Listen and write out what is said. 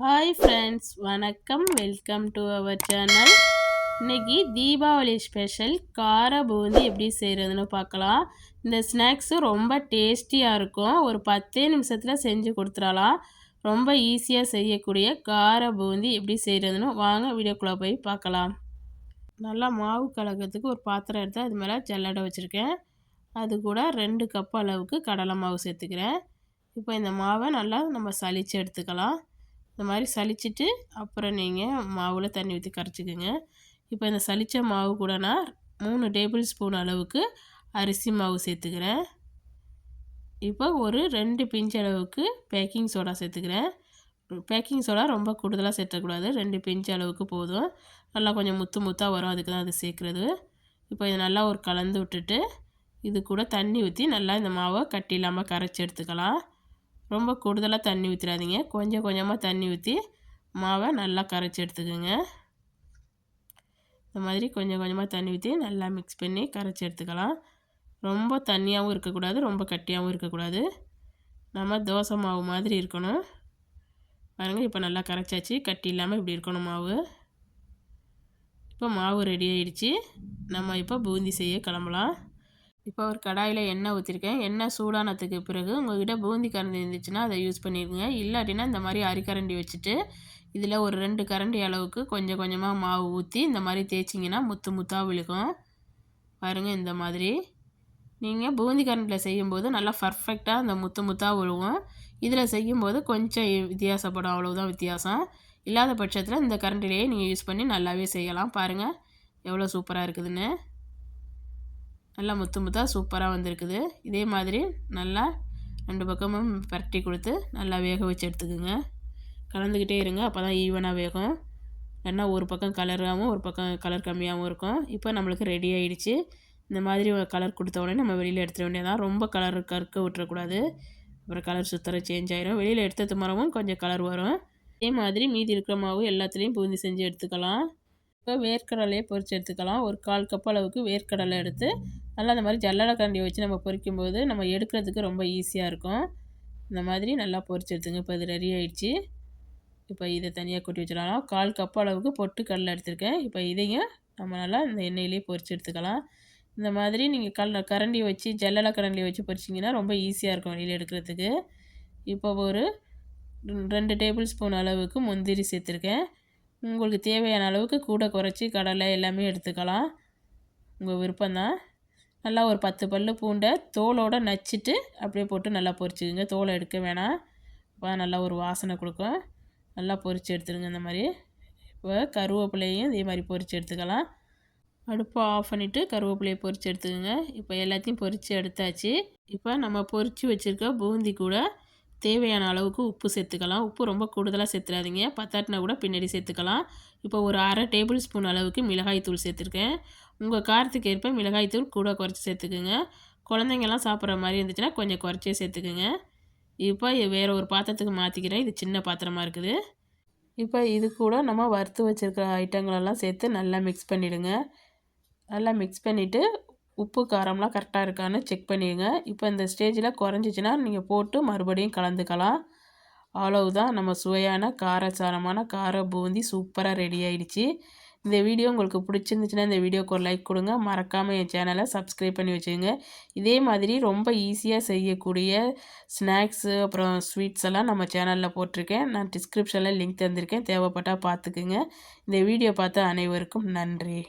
Hi friends, வணக்கம். Welcome to our channel. இன்னைக்கு Deepavali special கார பூந்தி எப்படி செய்கிறதுன்னு பார்க்கலாம். இந்த ஸ்நாக்ஸு ரொம்ப டேஸ்டியாக இருக்கும். ஒரு 10 நிமிஷத்தில் செஞ்சு கொடுத்துடலாம். ரொம்ப ஈஸியாக செய்யக்கூடிய கார பூந்தி எப்படி செய்கிறதுன்னு வாங்க வீடியோக்குள்ளே போய் பார்க்கலாம். நல்லா மாவு கலக்கிறதுக்கு ஒரு பாத்திரம் எடுத்து அது மேலே ஜல்லடை வச்சுருக்கேன். அது கூட 2 கப் அளவுக்கு கடலை மாவு சேர்த்துக்கிறேன். இப்போ இந்த மாவை நல்லா நம்ம சலிச்சு எடுத்துக்கலாம். இந்த மாதிரி சலிச்சிட்டு அப்புறம் நீங்கள் மாவில் தண்ணி ஊற்றி கரைச்சிக்கோங்க. இப்போ இந்த சலித்த மாவு கூட நான் 3 டேபிள் ஸ்பூன் அளவுக்கு அரிசி மாவு சேர்த்துக்கிறேன். இப்போ ஒரு 2 பிஞ்ச் அளவுக்கு பேக்கிங் சோடா சேர்த்துக்கிறேன். பேக்கிங் சோடா ரொம்ப கூடுதலாக சேர்த்தக்கூடாது, 2 பிஞ்ச் அளவுக்கு போதும். நல்லா கொஞ்சம் முத்து முத்தாக வரும், அதுக்கு தான் அது சேர்க்குறது. இப்போ இதை நல்லா ஒரு கலந்து விட்டுட்டு இது கூட தண்ணி ஊற்றி நல்லா இந்த மாவை கட்டி இல்லாமல் கரைச்சி எடுத்துக்கலாம். ரொம்ப கூடுதலாக தண்ணி ஊற்றிடாதீங்க, கொஞ்சம் கொஞ்சமாக தண்ணி ஊற்றி மாவை நல்லா கரைச்சி எடுத்துக்கோங்க. இந்த மாதிரி கொஞ்சம் கொஞ்சமாக தண்ணி ஊற்றி நல்லா மிக்ஸ் பண்ணி கரைச்சி எடுத்துக்கலாம். ரொம்ப தண்ணியாகவும் இருக்கக்கூடாது, ரொம்ப கட்டியாகவும் இருக்கக்கூடாது. நம்ம தோசை மாவு மாதிரி இருக்கணும். பாருங்கள், இப்போ நல்லா கரைச்சாச்சு, கட்டி இல்லாமல் இப்படி இருக்கணும் மாவு. இப்போ மாவு ரெடி ஆகிடுச்சு. நம்ம இப்போ பூந்தி செய்ய கிளம்பலாம். இப்போ ஒரு கடாயில் எண்ணெய் ஊற்றிருக்கேன். எண்ணெய் சூடானதுக்கு பிறகு உங்கள்கிட்ட பூந்தி கரண்டி இருந்துச்சுன்னா அதை யூஸ் பண்ணிடுங்க. இல்லாட்டினா இந்த மாதிரி அரிக்கரண்டி வச்சுட்டு இதில் ஒரு 2 கரண்டி அளவுக்கு கொஞ்சம் கொஞ்சமாக மாவு ஊற்றி இந்த மாதிரி தேய்ச்சிங்கன்னா முத்து முத்தாக விழுகும். பாருங்கள், இந்த மாதிரி நீங்கள் பூந்தி கரண்டியில் செய்யும்போது நல்லா பர்ஃபெக்டாக அந்த முத்து முத்தாக விழுவும். இதில் செய்யும்போது கொஞ்சம் வித்தியாசப்படும், அவ்வளோதான் வித்தியாசம். இல்லாத பட்சத்தில் இந்த கரண்டிலேயே நீங்கள் யூஸ் பண்ணி நல்லாவே செய்யலாம். பாருங்கள் எவ்வளோ சூப்பராக இருக்குதுன்னு. நல்லா முத்து முத்தாக சூப்பராக வந்திருக்குது. இதே மாதிரி நல்லா 2 பக்கமும் பரட்டி கொடுத்து நல்லா வேக வச்சு எடுத்துக்கோங்க. கலந்துக்கிட்டே இருங்க, அப்போ தான் ஈவனாக வேகும். இல்லைன்னா ஒரு பக்கம் கலராகவும் ஒரு பக்கம் கலர் கம்மியாகவும் இருக்கும். இப்போ நம்மளுக்கு ரெடி ஆகிடுச்சு. இந்த மாதிரி கலர் கொடுத்த உடனே நம்ம வெளியில் எடுத்துட வேண்டியதான். ரொம்ப கலர் கற்க விட்டுறக்கூடாது, அப்புறம் கலர் சுத்தர சேஞ்ச் ஆகிரும். வெளியில் எடுத்தது மரமும் கொஞ்சம் கலர் வரும். இதே மாதிரி மீதி இருக்கிற மாவு எல்லாத்துலேயும் பூந்தி செஞ்சு எடுத்துக்கலாம். இப்போ வேர்க்கடலையை பொரித்து எடுத்துக்கலாம். ஒரு 1/4 கப் அளவுக்கு வேர்க்கடலை எடுத்து நல்லா இந்த மாதிரி ஜல்லடை கரண்டியை வச்சு நம்ம பொரிக்கும்போது நம்ம எடுக்கிறதுக்கு ரொம்ப ஈஸியாக இருக்கும். இந்த மாதிரி நல்லா பொரிச்சு எடுத்துங்க. இப்போ இது ரெடி ஆகிடுச்சு. இப்போ இதை தனியாக கொட்டி வச்சிடலாம். 1/4 கப் அளவுக்கு பொட்டுக்கடலை எடுத்திருக்கேன். இப்போ இதையும் நம்ம நல்லா இந்த எண்ணெயிலே பொரித்து எடுத்துக்கலாம். இந்த மாதிரி நீங்கள் கரண்டி வச்சு ஜல்லடை கரண்டியை வச்சு பொரிச்சிங்கன்னா ரொம்ப ஈஸியாக இருக்கும் வெளியில் எடுக்கிறதுக்கு. இப்போ ஒரு 2 டேபிள் ஸ்பூன் அளவுக்கு முந்திரி சேர்த்துருக்கேன். உங்களுக்கு தேவையான அளவுக்கு கூட குறைச்சி கடலை எல்லாமே எடுத்துக்கலாம், உங்கள் விருப்பம்தான். நல்லா ஒரு 10 பல் பூண்டை தோலோடு நச்சிட்டு அப்படியே போட்டு நல்லா பொரிச்சுக்குங்க. தோலை எடுக்க வேணாம், அப்போ நல்லா ஒரு வாசனை கொடுக்கும். நல்லா பொரித்து எடுத்துடுங்க இந்த மாதிரி. இப்போ கருவேப்பிலையும் இதே மாதிரி பொரித்து எடுத்துக்கலாம். அடுப்பை ஆஃப் பண்ணிவிட்டு கருவேப்பிலையை பொரித்து எடுத்துக்கோங்க. இப்போ எல்லாத்தையும் பொரித்து எடுத்தாச்சு. இப்போ நம்ம பொரித்து வச்சுருக்க பூந்தி கூட தேவையான அளவுக்கு உப்பு சேர்த்துக்கலாம். உப்பு ரொம்ப கூடுதலாக சேர்த்துடாதீங்க, பத்தாட்டினா கூட பின்னாடி சேர்த்துக்கலாம். இப்போ ஒரு 1/2 டேபிள் ஸ்பூன் அளவுக்கு மிளகாய் தூள் சேர்த்துருக்கேன். உங்கள் காரத்துக்கு ஏற்ப மிளகாய் தூள் கூட குறைச்சி சேர்த்துக்குங்க. குழந்தைங்கள்லாம் சாப்பிட்ற மாதிரி இருந்துச்சுன்னா கொஞ்சம் குறைச்சே சேர்த்துக்குங்க. இப்போ வேறு ஒரு பாத்திரத்துக்கு மாற்றிக்கிறேன், இது சின்ன பாத்திரமாக இருக்குது. இப்போ இது கூட நம்ம வறுத்து வச்சுருக்கிற ஐட்டங்களெல்லாம் சேர்த்து நல்லா மிக்ஸ் பண்ணிவிடுங்க. நல்லா மிக்ஸ் பண்ணிவிட்டு உப்பு காரம்லாம் கரெக்டாக இருக்கான்னு செக் பண்ணிடுங்க. இப்போ இந்த ஸ்டேஜில் குறைஞ்சிச்சின்னா நீங்கள் போட்டு மறுபடியும் கலந்துக்கலாம். அவ்வளவுதான், நம்ம சுவையான காரசாரமான கார பூந்தி சூப்பராக ரெடி ஆகிடுச்சு. இந்த வீடியோ உங்களுக்கு பிடிச்சிருந்துச்சுன்னா இந்த வீடியோக்கு ஒரு லைக் கொடுங்க. மறக்காமல் என் சேனலை சப்ஸ்கிரைப் பண்ணி வச்சுக்கோங்க. இதே மாதிரி ரொம்ப ஈஸியாக செய்யக்கூடிய ஸ்நாக்ஸு அப்புறம் ஸ்வீட்ஸ் எல்லாம் நம்ம சேனலில் போட்டிருக்கேன். நான் டிஸ்கிரிப்ஷனில் லிங்க் தந்திருக்கேன், தேவைப்பட்டால் பார்த்துக்குங்க. இந்த வீடியோ பார்த்த அனைவருக்கும் நன்றி.